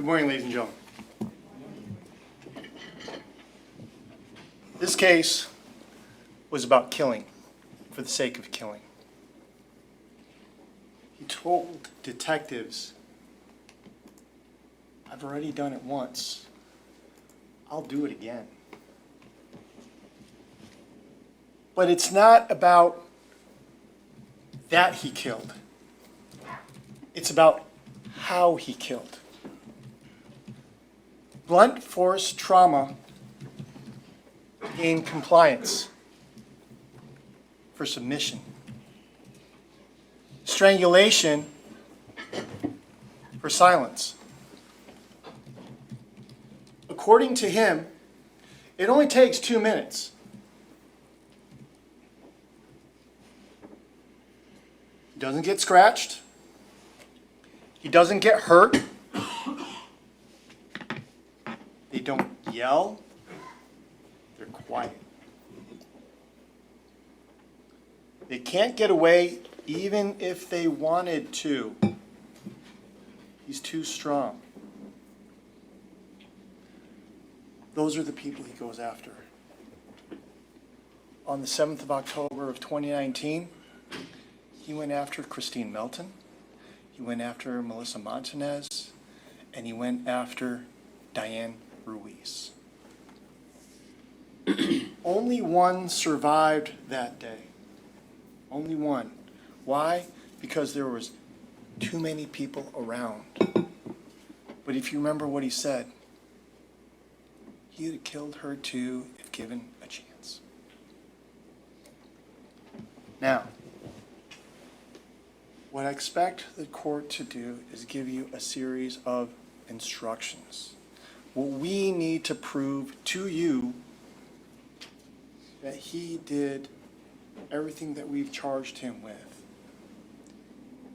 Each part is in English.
morning, ladies and gentlemen. This case was about killing for the sake of killing. He told detectives, I've already done it once. I'll do it again. But it's not about that he killed. It's about how he killed. Blunt force trauma gained compliance for submission. Strangulation for silence. According to him, it only takes 2 minutes. He doesn't get scratched. He doesn't get hurt. They don't yell. They're quiet. They can't get away even if they wanted to. He's too strong. Those are the people he goes after. On the 7th of October of 2019, he went after Kristine Melton, he went after Melissa Montanez, and he went after Diane Ruiz. Only one survived that day. Only one. Why? Because there was too many people around. But if you remember what he said, he'd have killed her too if given a chance. Now, what I expect the court to do is give you a series of instructions. What we need to prove to you that he did everything that we've charged him with.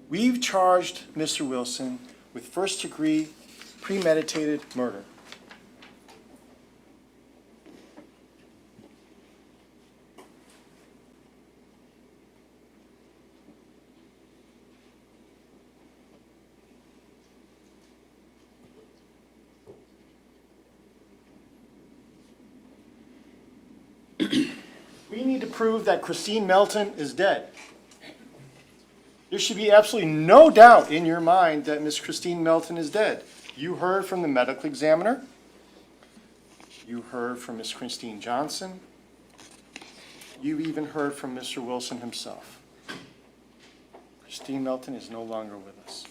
We've charged Mr. Wilson with first-degree premeditated murder. We need to prove that Kristine Melton is dead. There should be absolutely no doubt in your mind that Miss Kristine Melton is dead. You heard from the medical examiner. You heard from Miss Kristine Johnson. You even heard from Mr. Wilson himself. Kristine Melton is no longer with us.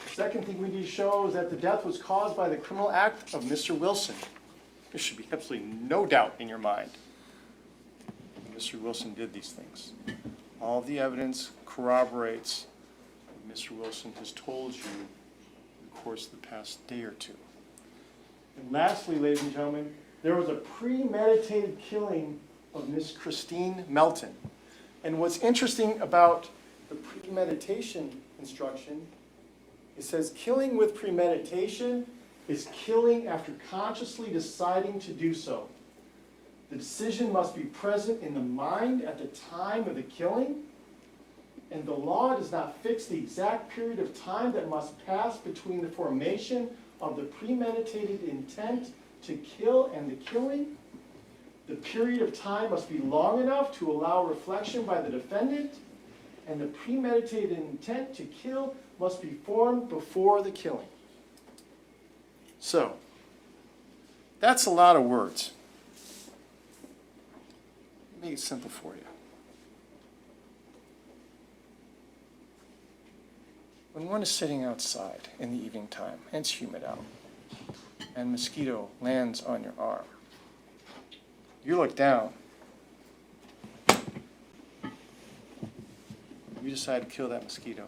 The second thing we need to show is that the death was caused by the criminal act of Mr. Wilson. There should be absolutely no doubt in your mind. Mr. Wilson did these things. All the evidence corroborates what Mr. Wilson has told you in the course of the past day or two. And lastly, ladies and gentlemen, there was a premeditated killing of Miss Kristine Melton. And what's interesting about the premeditation instruction, it says killing with premeditation is killing after consciously deciding to do so. The decision must be present in the mind at the time of the killing, and the law does not fix the exact period of time that must pass between the formation of the premeditated intent to kill and the killing. The period of time must be long enough to allow reflection by the defendant, and the premeditated intent to kill must be formed before the killing. So, that's a lot of words. Make it simple for you. When one is sitting outside in the evening time, and it's humid out, and a mosquito lands on your arm, you look down, you decide to kill that mosquito.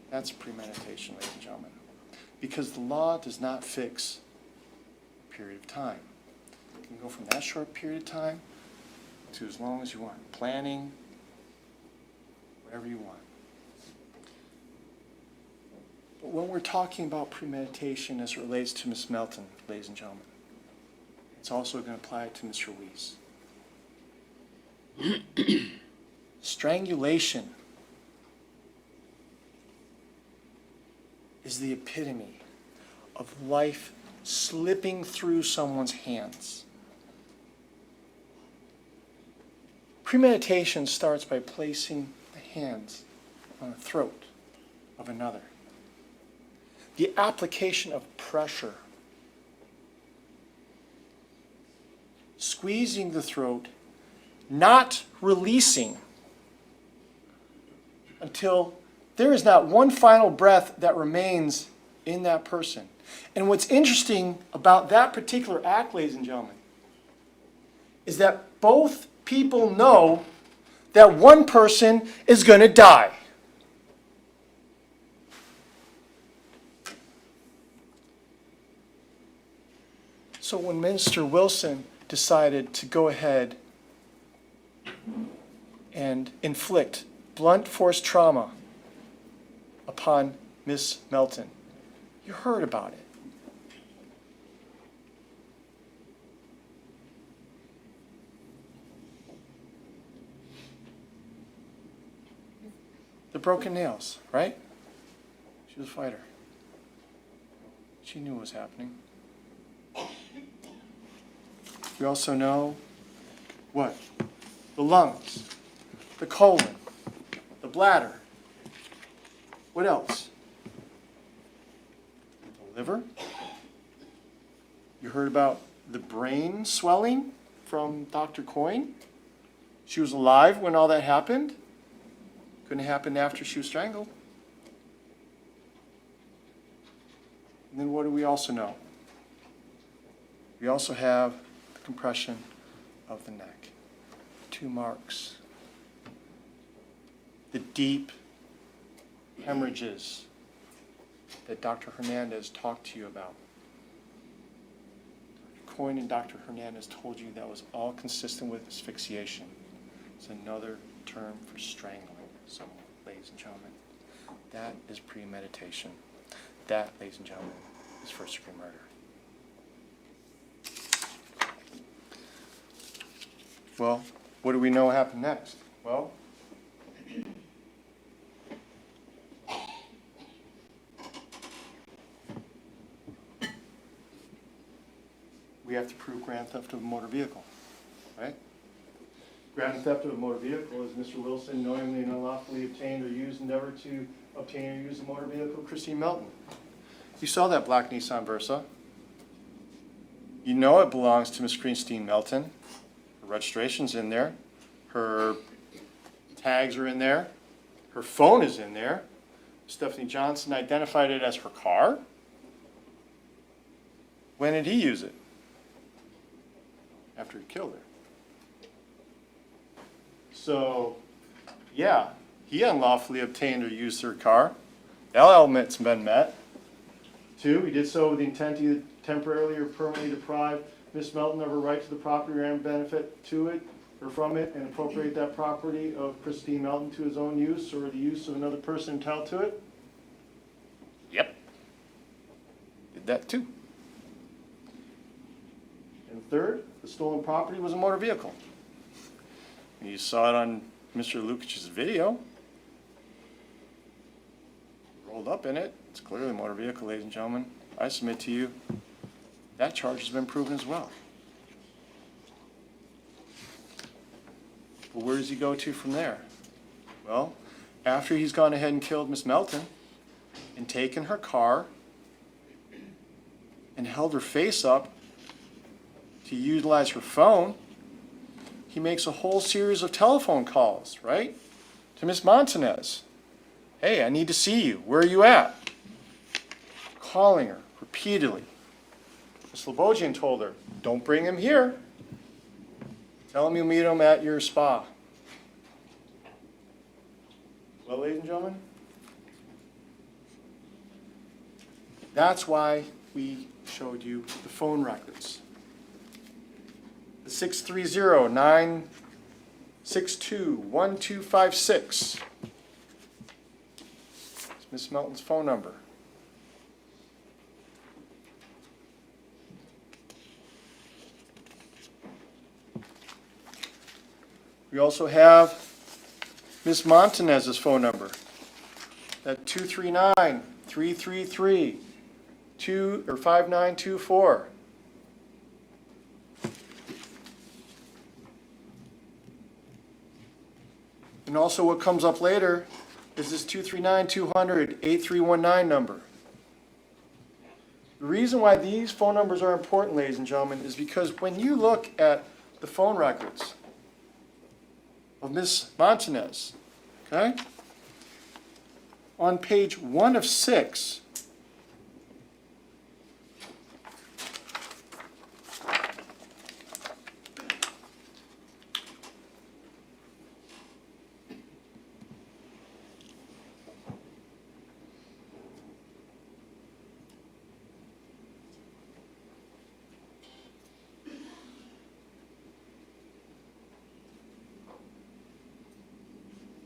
That's premeditation, ladies and gentlemen. Because the law does not fix a period of time. You can go from that short period of time to as long as you want. Planning, whatever you want. But when we're talking about premeditation as it relates to Miss Melton, ladies and gentlemen, it's also going to apply to Mr. Ruiz. Strangulation is the epitome of life slipping through someone's hands. Premeditation starts by placing the hands on the throat of another. The application of pressure, squeezing the throat, not releasing until there is not one final breath that remains in that person. And what's interesting about that particular act, ladies and gentlemen, is that both people know that one person is going to die. So when Mr. Wilson decided to go ahead and inflict blunt force trauma upon Miss Melton, you heard about it. The broken nails, right? She was a fighter. She knew what was happening. We also know what? The lungs, the colon, the bladder. What else? The liver. You heard about the brain swelling from Dr. Coyne? She was alive when all that happened. Couldn't happen after she was strangled. And then what do we also know? We also have the compression of the neck. 2 marks. The deep hemorrhages that Dr. Hernandez talked to you about. Dr. Coyne and Dr. Hernandez told you that was all consistent with asphyxiation. It's another term for strangling someone, ladies and gentlemen. That is premeditation. That, ladies and gentlemen, is first-degree murder. Well, what do we know happened next? Well, we have to prove grand theft of a motor vehicle, right? Grand theft of a motor vehicle is Mr. Wilson knowingly and unlawfully obtained or used endeavor to obtain or use a motor vehicle, Kristine Melton. You saw that black Nissan Versa. You know it belongs to Miss Kristine Melton. Her registration's in there. Her tags are in there. Her phone is in there. Stephanie Johnson identified it as her car. When did he use it? After he killed her. So, yeah, he unlawfully obtained or used her car. That element's been met. 2, he did so with the intent to temporarily or permanently deprive Miss Melton of her right to the property or any benefit to it or from it, and appropriate that property of Kristine Melton to his own use or the use of another person entitled to it. Yep. Did that too. And 3rd, the stolen property was a motor vehicle. You saw it on Mr. Lukic's video. Rolled up in it. It's clearly a motor vehicle, ladies and gentlemen. I submit to you, that charge has been proven as well. But where does he go to from there? Well, after he's gone ahead and killed Miss Melton and taken her car and held her face up to utilize her phone, he makes a whole series of telephone calls, right, to Miss Montanez. Hey, I need to see you. Where are you at? Calling her repeatedly. Miss Lebogian told her, don't bring him here. Tell him you'll meet him at your spa. Well, ladies and gentlemen, that's why we showed you the phone records. The 630-962-1256. It's Miss Melton's phone number. We also have Miss Montanez's phone number. That 239-386-5555. 333 5924. And also what comes up later is this 239-200-8319 number. The reason why these phone numbers are important, ladies and gentlemen, is because when you look at the phone records of Miss Montanez, okay, on page 1 of 6,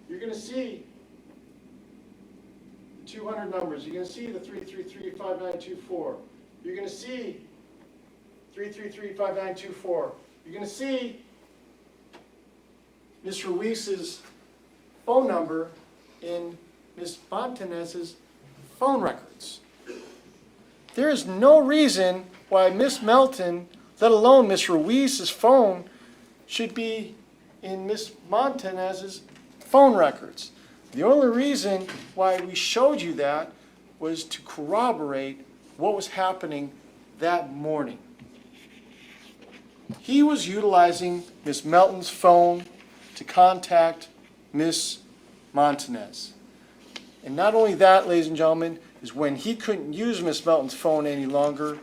you're going to see the 200 numbers. You're going to see the 333-5924. You're going to see 333-5924. You're going to see Ms. Ruiz's phone number in Ms. Montanez's phone records. There is no reason why Ms. Melton, let alone Ms. Ruiz's phone, should be in Ms. Montanez's phone records. The only reason why we showed you that was to corroborate what was happening that morning. He was utilizing Ms. Melton's phone to contact Ms. Montanez. And not only that, ladies and gentlemen, is when he couldn't use Ms. Melton's phone any longer,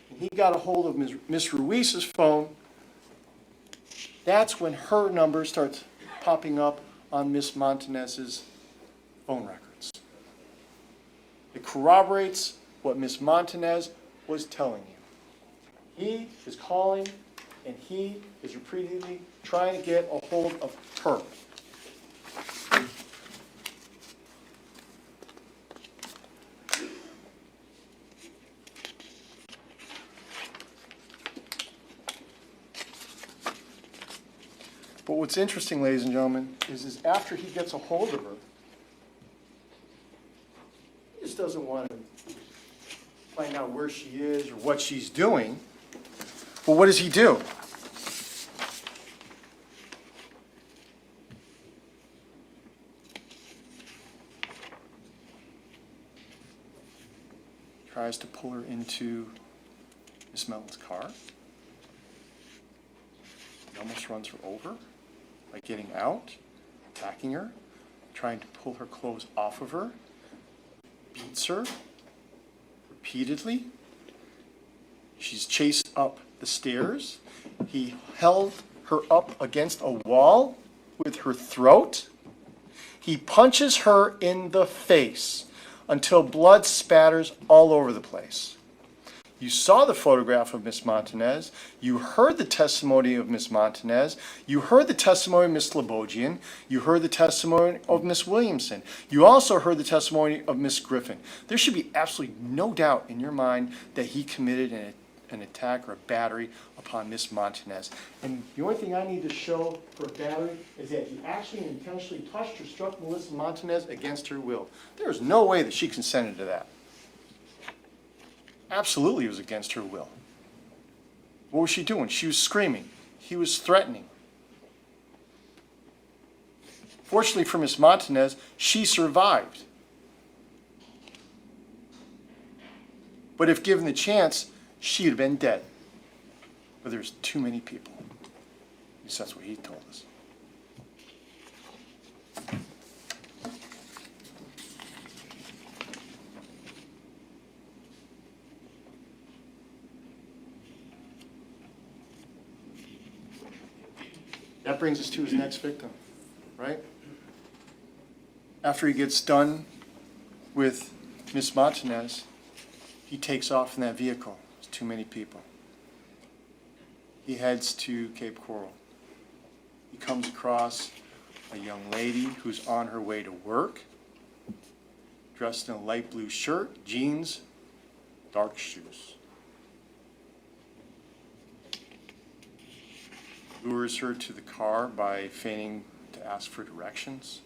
and he got a hold of Ms. Ruiz's phone, that's when her number starts popping up on Ms. Montanez's phone records. It corroborates what Ms. Montanez was telling you. He is calling and he is repeatedly trying to get a hold of her. But what's interesting, ladies and gentlemen, is after he gets a hold of her, he just doesn't want to find out where she is or what she's doing. But what does he do? Tries to pull her into Miss Melton's car. He almost runs her over by getting out, attacking her, trying to pull her clothes off of her, beats her repeatedly. She's chased up the stairs. He held her up against a wall with her throat. He punches her in the face until blood spatters all over the place. You saw the photograph of Miss Montanez. You heard the testimony of Miss Montanez. You heard the testimony of Miss Slobodian. You heard the testimony of Miss Williamson. You also heard the testimony of Miss Griffin. There should be absolutely no doubt in your mind that he committed an attack or a battery upon Miss Montanez. And the only thing I need to show for a battery is that he actually intentionally touched or struck Melissa Montanez against her will. There is no way that she consented to that. Absolutely, it was against her will. What was she doing? She was screaming. He was threatening. Fortunately for Miss Montanez, she survived. But if given the chance, she'd have been dead. But there's too many people. At least that's what he told us. That brings us to his next victim, right? After he gets done with Miss Montanez, he takes off in that vehicle. There's too many people. He heads to Cape Coral. He comes across a young lady who's on her way to work, dressed in a light blue shirt, jeans, dark shoes. Lures her to the car by feigning to ask for directions.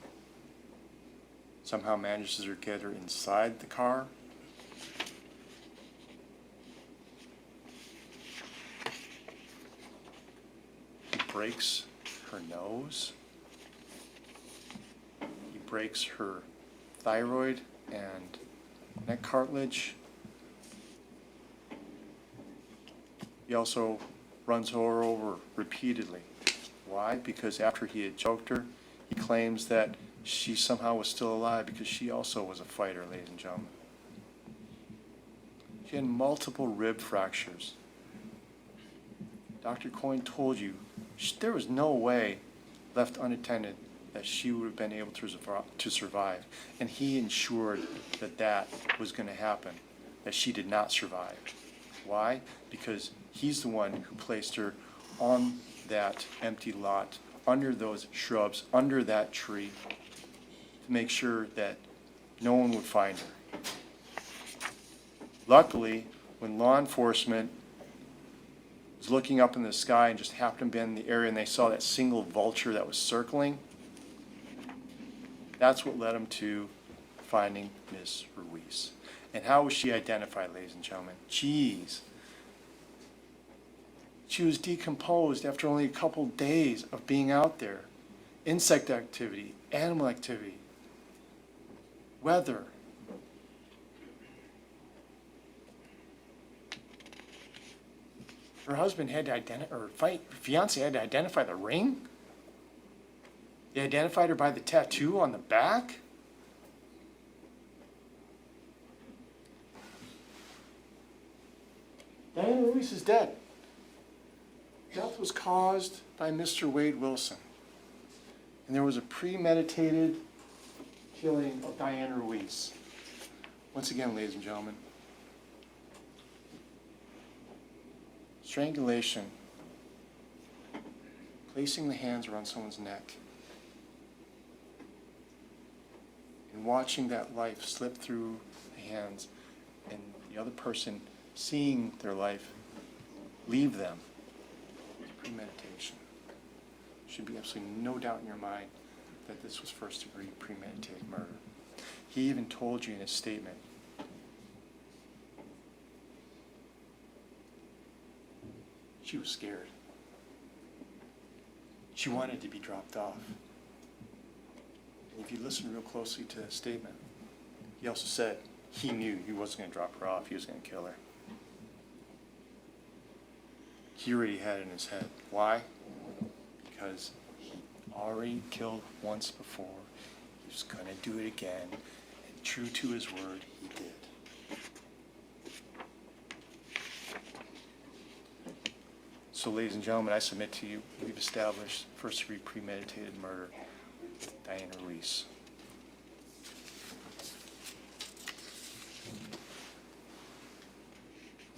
somehow manages to get her inside the car. He breaks her nose. He breaks her thyroid and neck cartilage. He also runs her over repeatedly. Why? Because after he had choked her, he claims that she somehow was still alive because she also was a fighter, ladies and gentlemen. She had multiple rib fractures. Dr. Coyne told you there was no way left unattended that she would have been able to survive. And he ensured that that was going to happen, that she did not survive. Why? Because he's the one who placed her on that empty lot, under those shrubs, under that tree, to make sure that no one would find her. Luckily, when law enforcement was looking up in the sky and just happened to be in the area and they saw that single vulture that was circling, that's what led them to finding Miss Ruiz. And how was she identified, ladies and gentlemen? Jeez. She was decomposed after only a couple days of being out there. Insect activity, animal activity, weather. Her husband had to fiance had to identify the ring. They identified her by the tattoo on the back. Diane Ruiz is dead. Death was caused by Mr. Wade Wilson. And there was a premeditated killing of Diane Ruiz. Once again, ladies and gentlemen, strangulation, placing the hands around someone's neck, and watching that life slip through the hands and the other person seeing their life leave them. Premeditation. Should be absolutely no doubt in your mind that this was first-degree premeditated murder. He even told you in his statement, she was scared. She wanted to be dropped off. And if you listen real closely to his statement, he also said he knew he wasn't going to drop her off, he was going to kill her. He already had it in his head. Why? Because he already killed once before. He was going to do it again. And true to his word, he did. So, ladies and gentlemen, I submit to you, we've established first-degree premeditated murder with Diane Ruiz.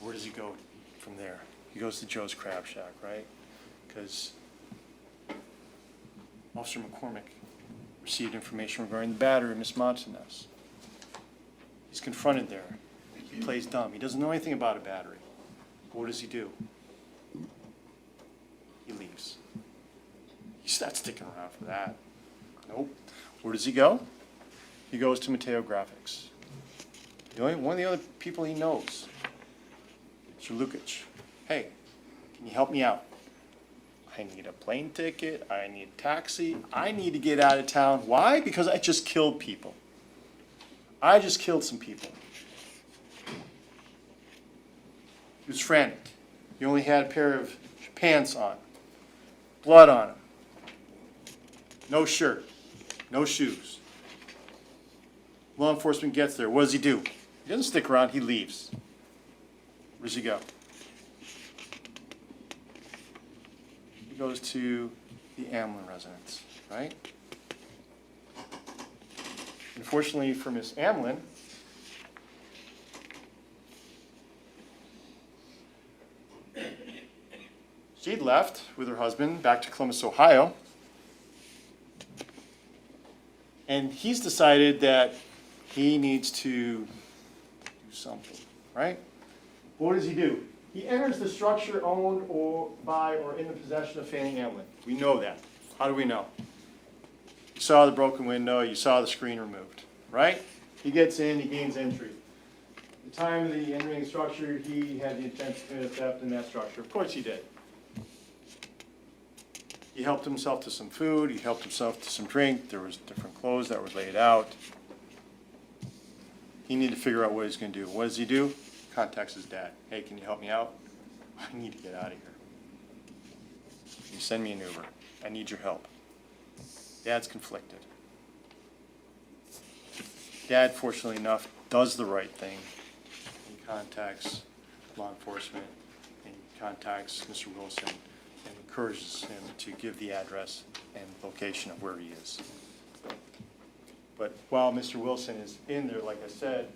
Where does he go from there? He goes to Joe's Crab Shack, right? Because Officer McCormick received information regarding the battery of Miss Montanez. He's confronted there. He plays dumb. He doesn't know anything about a battery. But what does he do? He leaves. He's not sticking around for that. Nope. Where does he go? He goes to Mateo Graphics. One of the other people he knows, Mr. Lukic. Hey, can you help me out? I need a plane ticket. I need a taxi. I need to get out of town. Why? Because I just killed people. I just killed some people. He was frantic. He only had a pair of pants on. Blood on him. No shirt. No shoes. Law enforcement gets there. What does he do? He doesn't stick around. He leaves. Where does he go? He goes to the Amlin residence, right? Unfortunately for Miss Amlin, she'd left with her husband back to Columbus, Ohio, and he's decided that he needs to do something, right? What does he do? He enters the structure owned or by or in the possession of Fanning Amlin. We know that. How do we know? You saw the broken window. You saw the screen removed. right? He gets in, he gains entry. At the time of the entering structure, he had the intent to commit a theft in that structure. Of course he did. He helped himself to some food, he helped himself to some drink, there was different clothes that were laid out. He needed to figure out what he's gonna do. What does he do? Contacts his dad. Hey, can you help me out? I need to get out of here. Can you send me an Uber? I need your help. Dad's conflicted. Dad, fortunately enough, does the right thing. He contacts law enforcement and contacts Mr. Wilson and encourages him to give the address and location of where he is. But while Mr. Wilson is in there, like I said,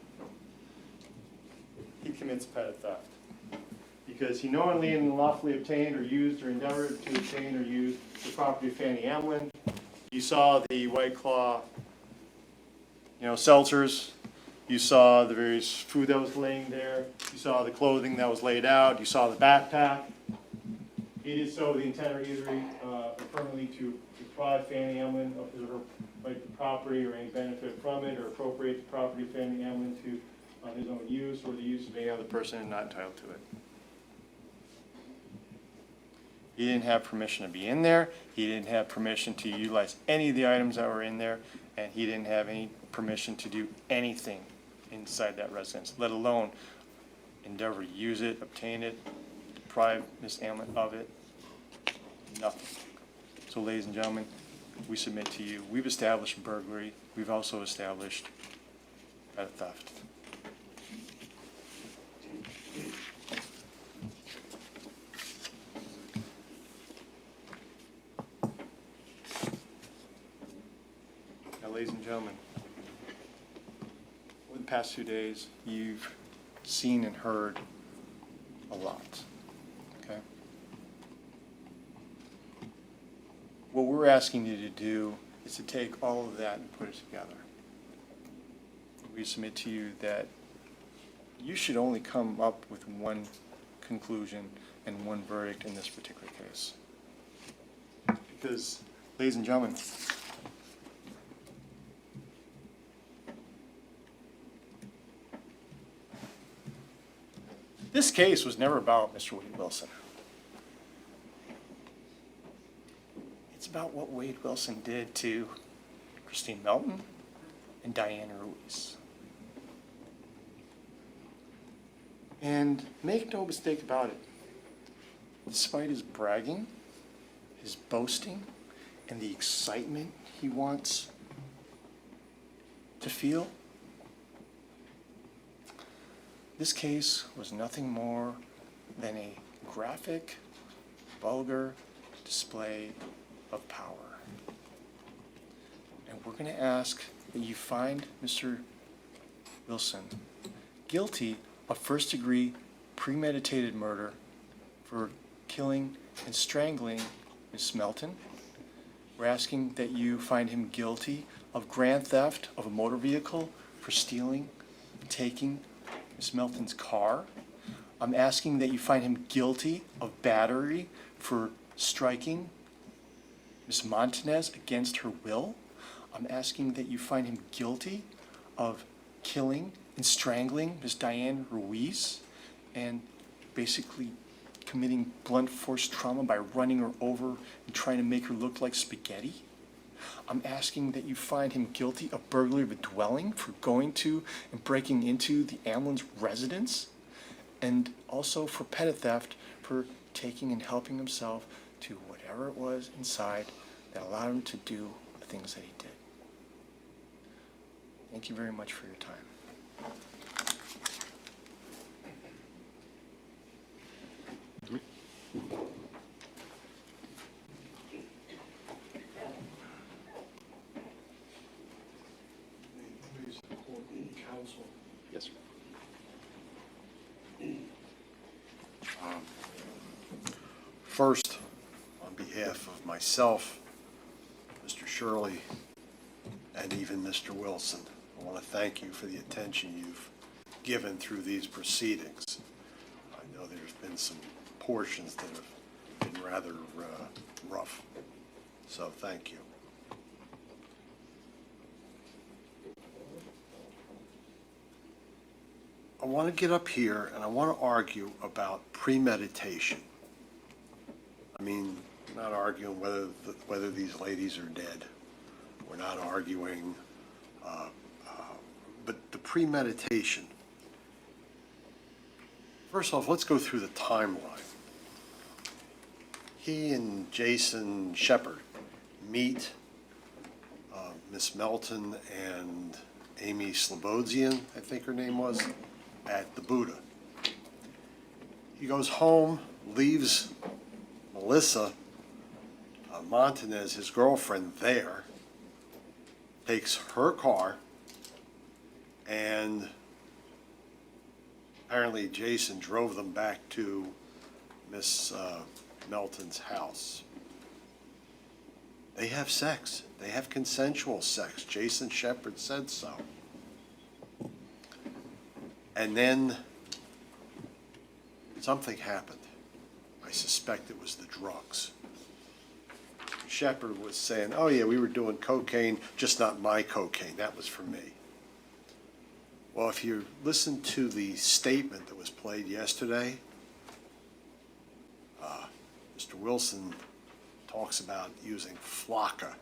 he commits petty theft. Because he knowingly and unlawfully obtained or used or endeavored to obtain or use the property of Fanny Amlin. You saw the White Claw, seltzers. You saw the various food that was laying there. You saw the clothing that was laid out. You saw the backpack. He did so with the intent or easery affirmatively to deprive Fanny Amlin of his or her right to property or any benefit from it, or appropriate the property of Fanny Amlin to his own use or the use of any other person not entitled to it. He didn't have permission to be in there. He didn't have permission to utilize any of the items that were in there, and he didn't have any permission to do anything inside that residence, let alone endeavor to use it, obtain it, deprive Ms. Amlin of it. Nothing. So, ladies and gentlemen, we submit to you. We've established burglary. We've also established theft. Ladies and gentlemen, over the past 2 days, you've seen and heard a lot, okay? What we're asking you to do is to take all of that and put it together. We submit to you that you should only come up with one conclusion and one verdict in this particular case. Because, ladies and gentlemen, this case was never about Mr. Wade Wilson. It's about what Wade Wilson did to Kristine Melton and Diane Ruiz. And make no mistake about it, despite his bragging, his boasting, and the excitement he wants to feel, this case was nothing more than a graphic, vulgar display of power. And we're going to ask that you find Mr. Wilson guilty of first-degree premeditated murder for killing and strangling Ms. Melton. We're asking that you find him guilty of grand theft of a motor vehicle for stealing and taking Ms. Melton's car. I'm asking that you find him guilty of battery for striking Ms. Montanez against her will. I'm asking that you find him guilty of killing and strangling Ms. Diane Ruiz and basically committing blunt force trauma by running her over and trying to make her look like spaghetti. I'm asking that you find him guilty of burglary of a dwelling for going to and breaking into the Amlin's residence, and also for petty theft for taking and helping himself to whatever it was inside that allowed him to do the things that he did. Thank you very much for your time. Yes, sir. First, on behalf of myself, Mr. Shirley, and even Mr. Wilson, I want to thank you for the attention you've given through these proceedings. I know there's been some portions that have been rather rough, so thank you. I want to get up here and I want to argue about premeditation. I mean, I'm not arguing whether these ladies are dead. We're not arguing, but the premeditation. First off, let's go through the timeline. He and Jason Shepard meet Miss Melton and Amy Slobodian, I think her name was, at the Buddha. He goes home, leaves Melissa Montanez, his girlfriend, there, takes her car, and apparently Jason drove them back to Miss Melton's house. They have sex. They have consensual sex. Jason Shepard said so. And then something happened. I suspect it was the drugs. Shepard was saying, oh yeah, we were doing cocaine, just not my cocaine. That was for me. Well, if you listen to the statement that was played yesterday, Mr. Wilson talks about using flocka.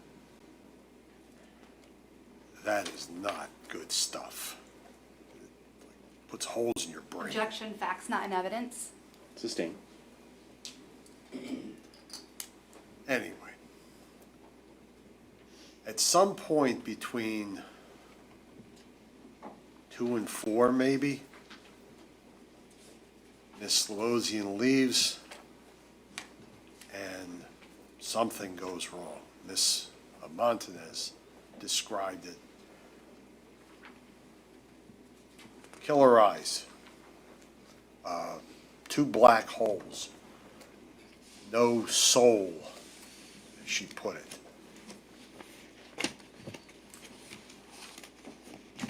That is not good stuff. It puts holes in your brain. Objection, facts not in evidence. Sustained. Anyway, at some point between 2 and 4, maybe, Miss Slobodian leaves and something goes wrong. Miss Montanez described it. Killer eyes, 2 black holes, no soul, as she put it.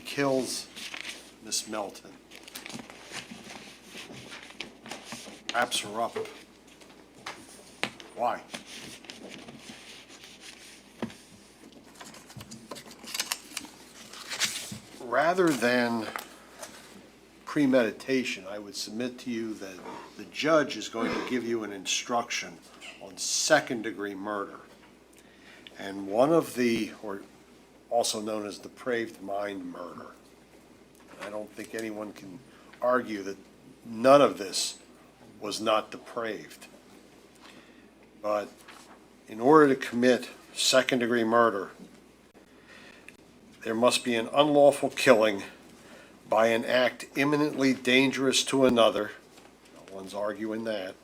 Kills Miss Melton. Wraps her up. Why? Rather than premeditation, I would submit to you that the judge is going to give you an instruction on second-degree murder. And one of the, or also known as depraved mind murder. I don't think anyone can argue that none of this was not depraved. But in order to commit second-degree murder, there must be an unlawful killing by an act imminently dangerous to another, no one's arguing that,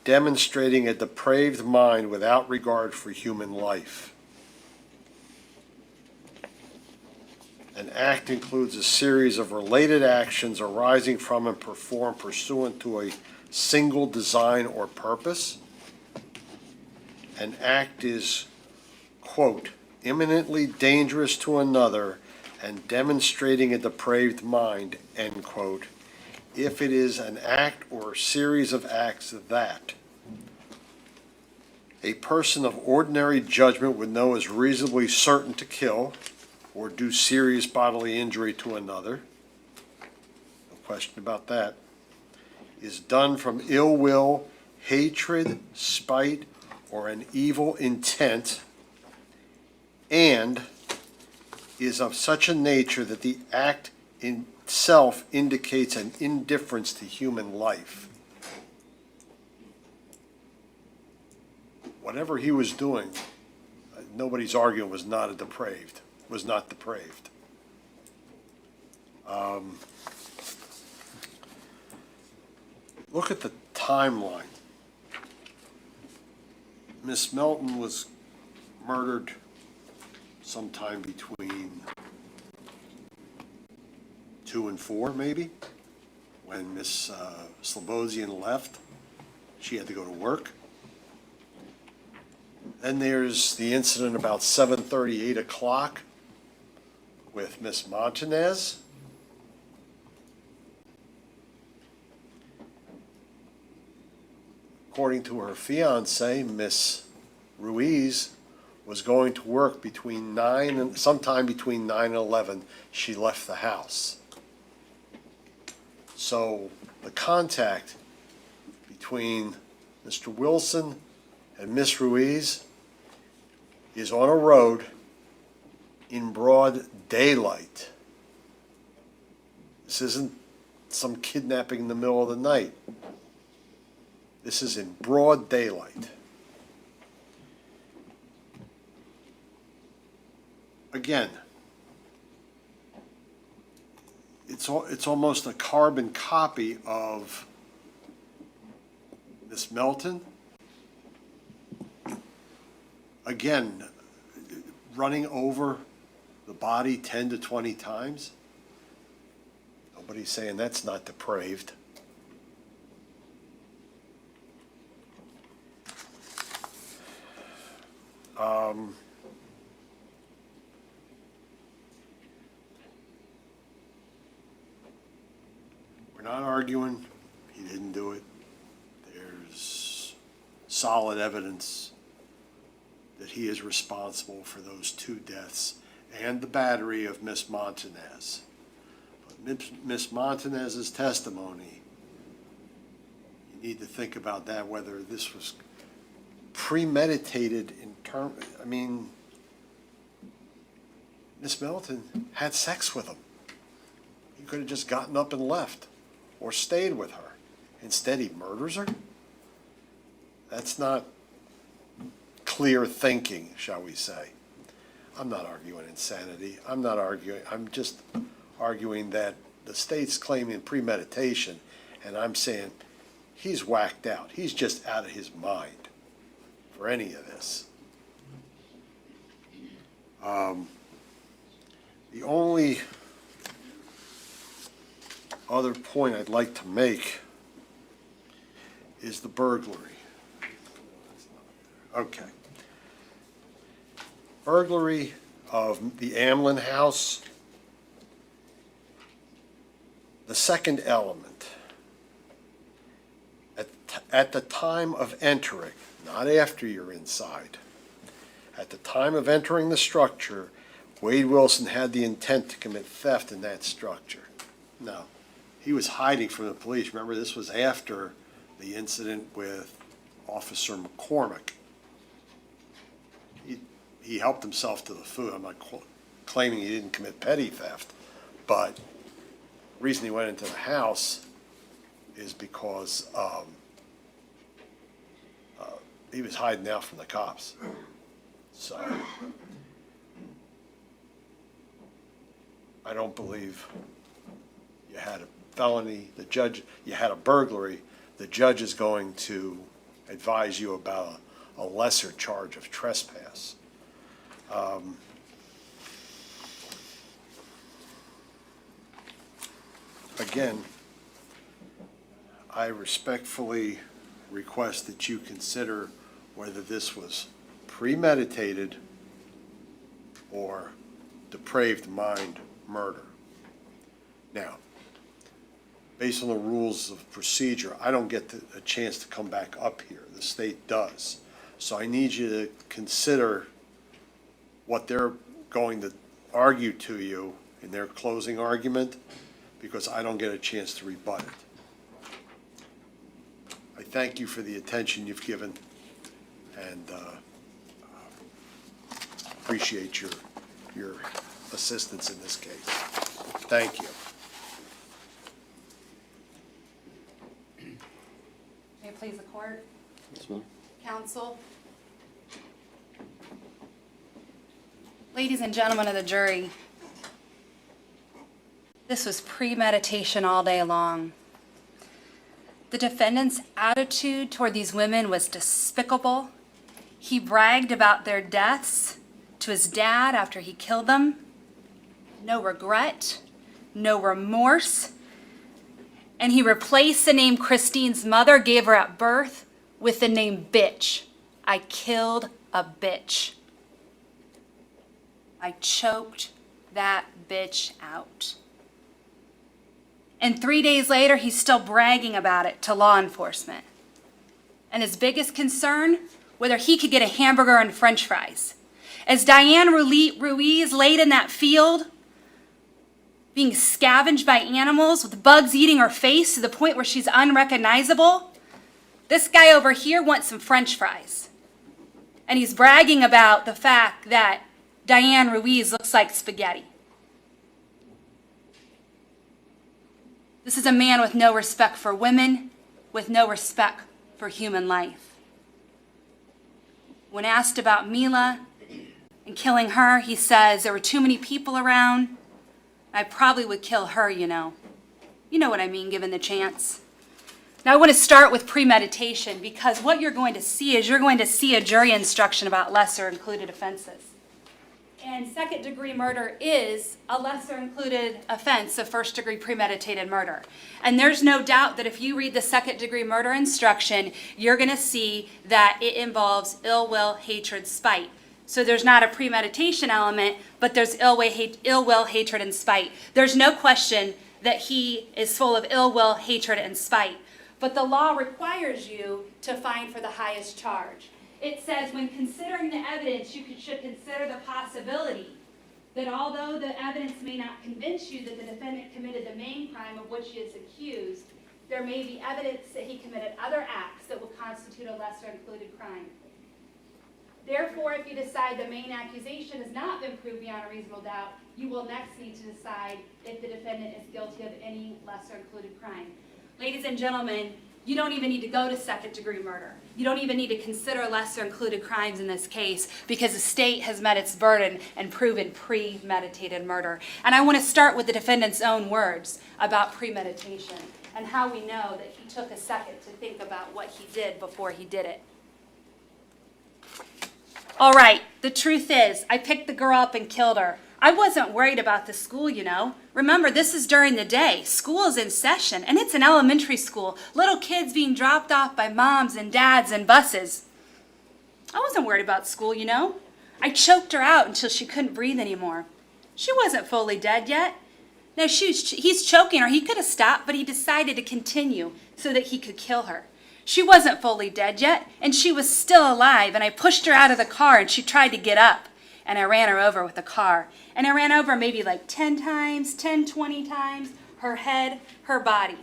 demonstrating a depraved mind without regard for human life. An act includes a series of related actions arising from and performed pursuant to a single design or purpose. An act is, quote, imminently dangerous to another and demonstrating a depraved mind, end quote, if it is an act or a series of acts that a person of ordinary judgment would know is reasonably certain to kill or do serious bodily injury to another, no question about that, is done from ill will, hatred, spite, or an evil intent, and is of such a nature that the act itself indicates an indifference to human life. Whatever he was doing, nobody's arguing was not depraved. Look at the timeline. Miss Melton was murdered sometime between 2 and 4, maybe, when Miss Slobodian left. She had to go to work. Then there's the incident about 7:30, 8 o'clock with Miss Montanez. According to her fiance, Miss Ruiz, was going to work between 9 and sometime between 9 and 11. She left the house. So the contact between Mr. Wilson and Miss Ruiz is on a road in broad daylight. This isn't some kidnapping in the middle of the night. This is in broad daylight. Again, it's almost a carbon copy of Miss Melton. Again, running over the body 10 to 20 times. Nobody's saying that's not depraved. We're not arguing he didn't do it. There's solid evidence that he is responsible for those 2 deaths and the battery of Miss Montanez. But Miss Montanez's testimony, you need to think about that, whether this was premeditated in term. I mean, Miss Melton had sex with him. He could have just gotten up and left or stayed with her. Instead, he murders her? That's not clear thinking, shall we say. I'm not arguing insanity. I'm just arguing that the state's claiming premeditation, and I'm saying he's whacked out. He's just out of his mind for any of this. The only other point I'd like to make is the burglary. Okay. Burglary of the Amlin house. The second element. At the time of entering, not after you're inside, at the time of entering the structure, Wade Wilson had the intent to commit theft in that structure. No, he was hiding from the police. Remember, this was after the incident with Officer McCormick. He helped himself to the food. I'm not claiming he didn't commit petty theft, but the reason he went into the house is because he was hiding out from the cops. So I don't believe you had a felony. You had a burglary. The judge is going to advise you about a lesser charge of trespass. Again, I respectfully request that you consider whether this was premeditated or depraved mind murder. Now, based on the rules of procedure, I don't get a chance to come back up here. The state does. So I need you to consider what they're going to argue to you in their closing argument, because I don't get a chance to rebut it. I thank you for the attention you've given, and appreciate your assistance in this case. Thank you. May it please the court? Yes, ma'am. Counsel? Ladies and gentlemen of the jury, this was premeditation all day long. The defendant's attitude toward these women was despicable. He bragged about their deaths to his dad after he killed them. No regret, no remorse. And he replaced the name Kristine's mother gave her at birth with the name bitch. I killed a bitch. I choked that bitch out. And 3 days later, he's still bragging about it to law enforcement. And his biggest concern, whether he could get a hamburger and french fries. As Diane Ruiz laid in that field, being scavenged by animals with bugs eating her face to the point where she's unrecognizable. This guy over here wants some French fries. And he's bragging about the fact that Diane Ruiz looks like spaghetti. This is a man with no respect for women, with no respect for human life. When asked about Mila and killing her, he says there were too many people around. I probably would kill her, you know. You know what I mean, given the chance. Now I want to start with premeditation, because what you're going to see is you're going to see a jury instruction about lesser included offenses. And second-degree murder is a lesser-included offense of first-degree premeditated murder. And there's no doubt that if you read the second-degree murder instruction, you're going to see that it involves ill will, hatred, spite. So there's not a premeditation element, but there's ill will, hatred, and spite. There's no question that he is full of ill will, hatred, and spite. But the law requires you to find for the highest charge. It says when considering the evidence, you should consider the possibility that although the evidence may not convince you that the defendant committed the main crime of which he is accused, there may be evidence that he committed other acts that will constitute a lesser included crime. Therefore, if you decide the main accusation has not been proved beyond a reasonable doubt, you will next need to decide if the defendant is guilty of any lesser included crime. Ladies and gentlemen, you don't even need to go to second-degree murder. You don't even need to consider lesser-included crimes in this case, because the state has met its burden and proven premeditated murder. And I want to start with the defendant's own words about premeditation and how we know that he took a second to think about what he did before he did it. All right, the truth is, I picked the girl up and killed her. I wasn't worried about the school, you know. Remember, this is during the day. School is in session, and it's an elementary school. Little kids being dropped off by moms and dads and buses. I wasn't worried about school, you know. I choked her out until she couldn't breathe anymore. She wasn't fully dead yet. Now, he's choking her. He could have stopped, but he decided to continue so that he could kill her. She wasn't fully dead yet, and she was still alive, and I pushed her out of the car, and she tried to get up. And I ran her over with the car. And I ran over maybe like 10 times, 10, 20 times, her head, her body.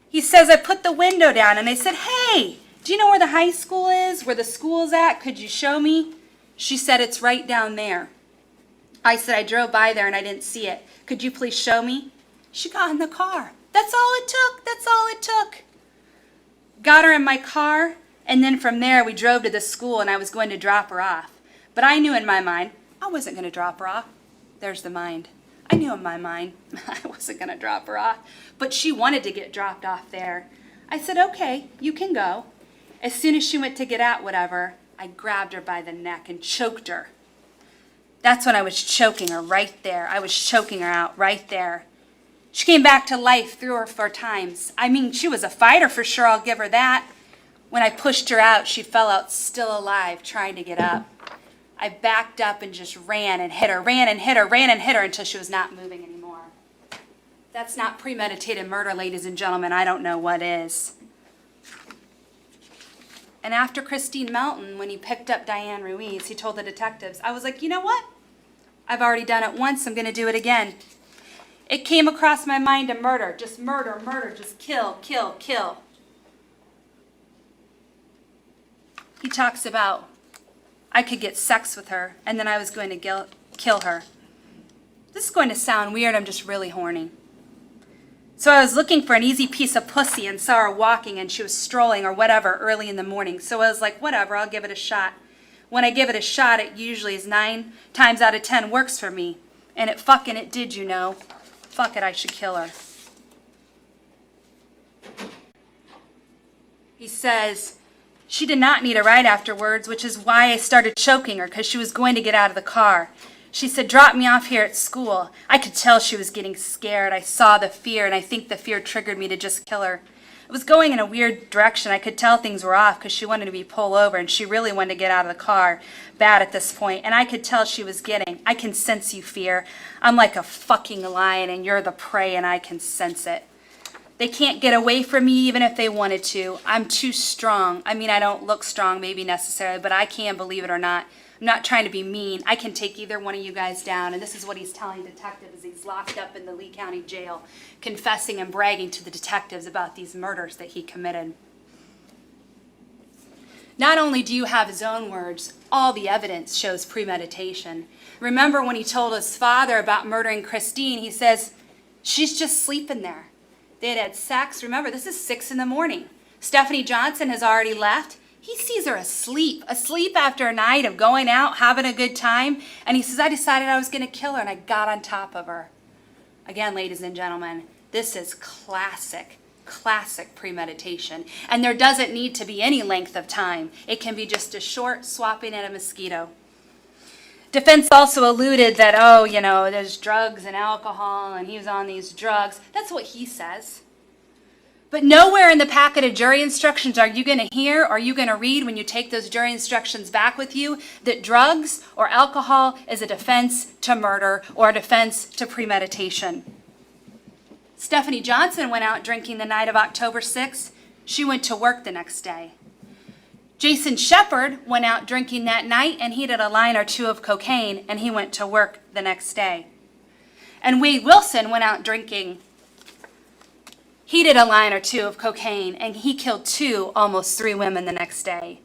He says, I put the window down and I said, hey, do you know where the high school is, where the school's at? Could you show me? She said, it's right down there. I said, I drove by there and I didn't see it. Could you please show me? She got in the car. That's all it took. That's all it took. Got her in my car, and then from there we drove to the school and I was going to drop her off. But I knew in my mind, I wasn't going to drop her off. There's the mind. I knew in my mind I wasn't going to drop her off. But she wanted to get dropped off there. I said, okay, you can go. As soon as she went to get out, whatever, I grabbed her by the neck and choked her. That's when I was choking her right there. I was choking her out right there. She came back to life 3 or 4 times. I mean, she was a fighter for sure, I'll give her that. When I pushed her out, she fell out still alive, trying to get up. I backed up and just ran and hit her, ran and hit her, ran and hit her until she was not moving anymore. That's not premeditated murder, ladies and gentlemen. I don't know what is. And after Kristine Melton, when he picked up Diane Ruiz, he told the detectives, I was like, you know what? I've already done it once. I'm going to do it again. It came across my mind to murder, just kill, kill, kill. He talks about I could get sex with her, and then I was going to kill her. This is going to sound weird, I'm just really horny. So I was looking for an easy piece of pussy and saw her walking and she was strolling or whatever early in the morning. So I was like, whatever, I'll give it a shot. When I give it a shot, it usually is 9 times out of 10 works for me. And it did, you know. Fuck it, I should kill her. He says, she did not need a ride afterwards, which is why I started choking her, because she was going to get out of the car. She said, drop me off here at school. I could tell she was getting scared. I saw the fear, and I think the fear triggered me to just kill her. It was going in a weird direction. I could tell things were off because she wanted to be pulled over, and she really wanted to get out of the car bad at this point. And I could tell she was getting, I can sense you, fear. I'm like a fucking lion, and you're the prey, and I can sense it. They can't get away from me even if they wanted to. I'm too strong. I mean, I don't look strong maybe necessarily, but I can, believe it or not. I'm not trying to be mean. I can take either one of you guys down. And this is what he's telling detectives as he's locked up in the Lee County Jail, confessing and bragging to the detectives about these murders that he committed. Not only do you have his own words, all the evidence shows premeditation. Remember when he told his father about murdering Kristine, he says, she's just sleeping there. They had sex. Remember, this is 6 a.m. Stephanie Johnson has already left. He sees her asleep after a night of going out, having a good time. And he says, I decided I was going to kill her, and I got on top of her. Again, ladies and gentlemen, this is classic premeditation. And there doesn't need to be any length of time. It can be just a short swapping at a mosquito. Defense also alluded that, there's drugs and alcohol, and he was on these drugs. That's what he says. But nowhere in the packet of jury instructions are you going to hear or are you going to read when you take those jury instructions back with you that drugs or alcohol is a defense to murder or a defense to premeditation. Stephanie Johnson went out drinking the night of October 6th. She went to work the next day. Jason Shepard went out drinking that night and he did a line or two of cocaine and he went to work the next day. And Wade Wilson went out drinking. He did a line or two of cocaine and he killed 2, almost 3 women the next day.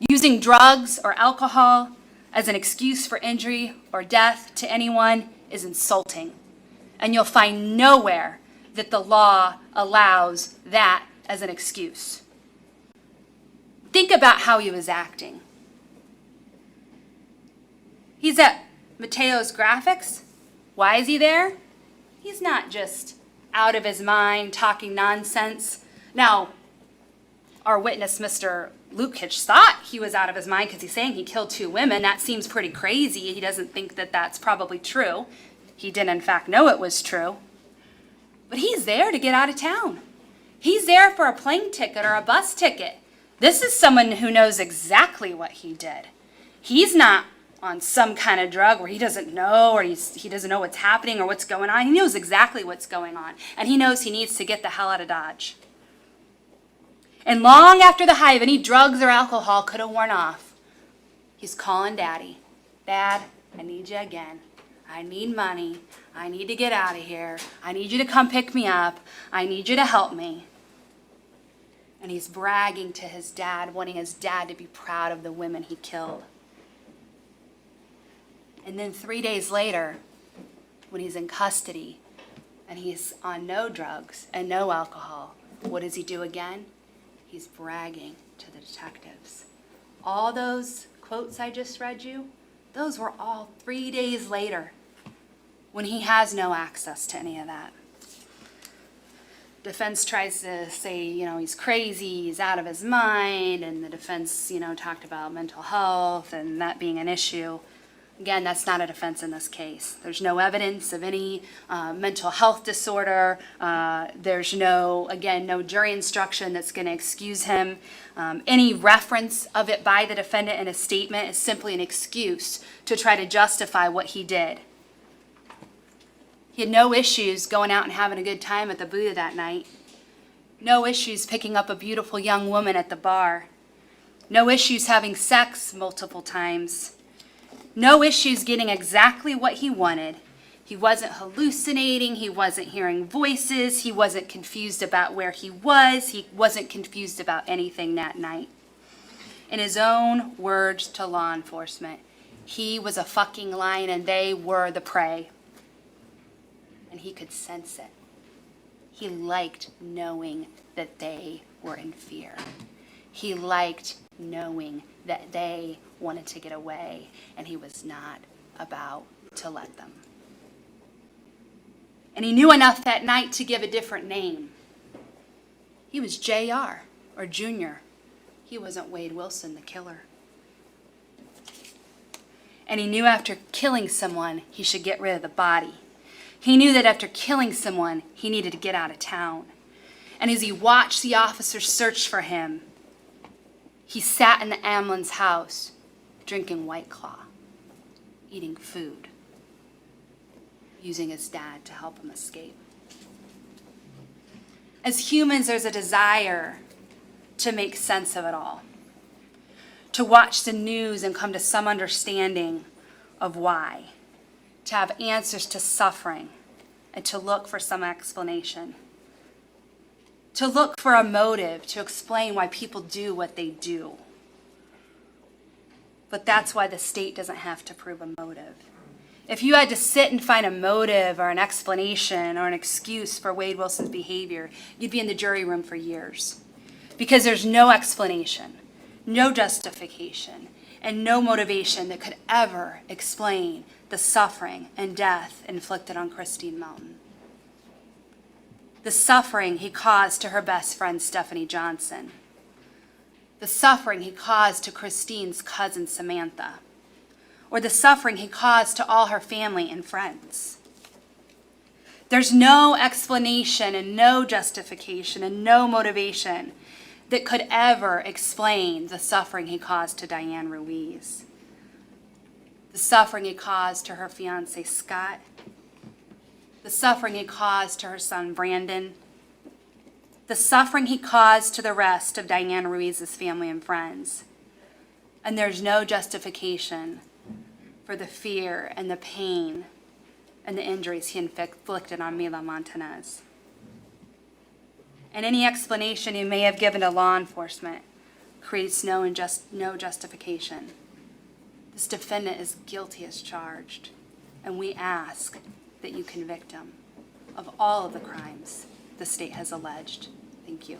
Using drugs or alcohol as an excuse for injury or death to anyone is insulting. And you'll find nowhere that the law allows that as an excuse. Think about how he was acting. He's at Mateo's Graphics. Why is he there? He's not just out of his mind talking nonsense. Now, our witness, Mr. Lukic, thought he was out of his mind because he's saying he killed 2 women. That seems pretty crazy. He doesn't think that that's probably true. He did, in fact, know it was true. But he's there to get out of town. He's there for a plane ticket or a bus ticket. This is someone who knows exactly what he did. He's not on some kind of drug where he doesn't know or he doesn't know what's happening or what's going on. He knows exactly what's going on. And he knows he needs to get the hell out of Dodge. And long after the high of any drugs or alcohol could have worn off, he's calling Daddy. Dad, I need you again. I need money. I need to get out of here. I need you to come pick me up. I need you to help me. And he's bragging to his dad, wanting his dad to be proud of the women he killed. And then 3 days later, when he's in custody and he's on no drugs and no alcohol, what does he do again? He's bragging to the detectives. All those quotes I just read you, those were all 3 days later when he has no access to any of that. Defense tries to say, he's crazy, he's out of his mind, and the defense, talked about mental health and that being an issue. Again, that's not a defense in this case. There's no evidence of any mental health disorder. There's no jury instruction that's going to excuse him. Any reference of it by the defendant in a statement is simply an excuse to try to justify what he did. He had no issues going out and having a good time at the Buddha that night. No issues picking up a beautiful young woman at the bar. No issues having sex multiple times. No issues getting exactly what he wanted. He wasn't hallucinating. He wasn't hearing voices. He wasn't confused about where he was. He wasn't confused about anything that night. In his own words to law enforcement, he was a fucking lion and they were the prey. And he could sense it. He liked knowing that they were in fear. He liked knowing that they wanted to get away, and he was not about to let them. And he knew enough that night to give a different name. He was JR, or Junior. He wasn't Wade Wilson, the killer. And he knew after killing someone, he should get rid of the body. He knew that after killing someone, he needed to get out of town. And as he watched the officers search for him, he sat in the Amlin's house, drinking White Claw, eating food, using his dad to help him escape. As humans, there's a desire to make sense of it all, to watch the news and come to some understanding of why, to have answers to suffering, and to look for some explanation, to look for a motive to explain why people do what they do. But that's why the state doesn't have to prove a motive. If you had to sit and find a motive or an explanation or an excuse for Wade Wilson's behavior, you'd be in the jury room for years. Because there's no explanation, no justification, and no motivation that could ever explain the suffering and death inflicted on Kristine Melton. The suffering he caused to her best friend, Stephanie Johnson. The suffering he caused to Kristine's cousin, Samantha. Or the suffering he caused to all her family and friends. There's no explanation and no justification and no motivation that could ever explain the suffering he caused to Diane Ruiz. The suffering he caused to her fiancé, Scott. The suffering he caused to her son, Brandon. The suffering he caused to the rest of Diane Ruiz's family and friends. And there's no justification for the fear and the pain and the injuries he inflicted on Mila Montanez. And any explanation he may have given to law enforcement creates no justification. This defendant is guilty as charged, and we ask that you convict him of all of the crimes the state has alleged. Thank you.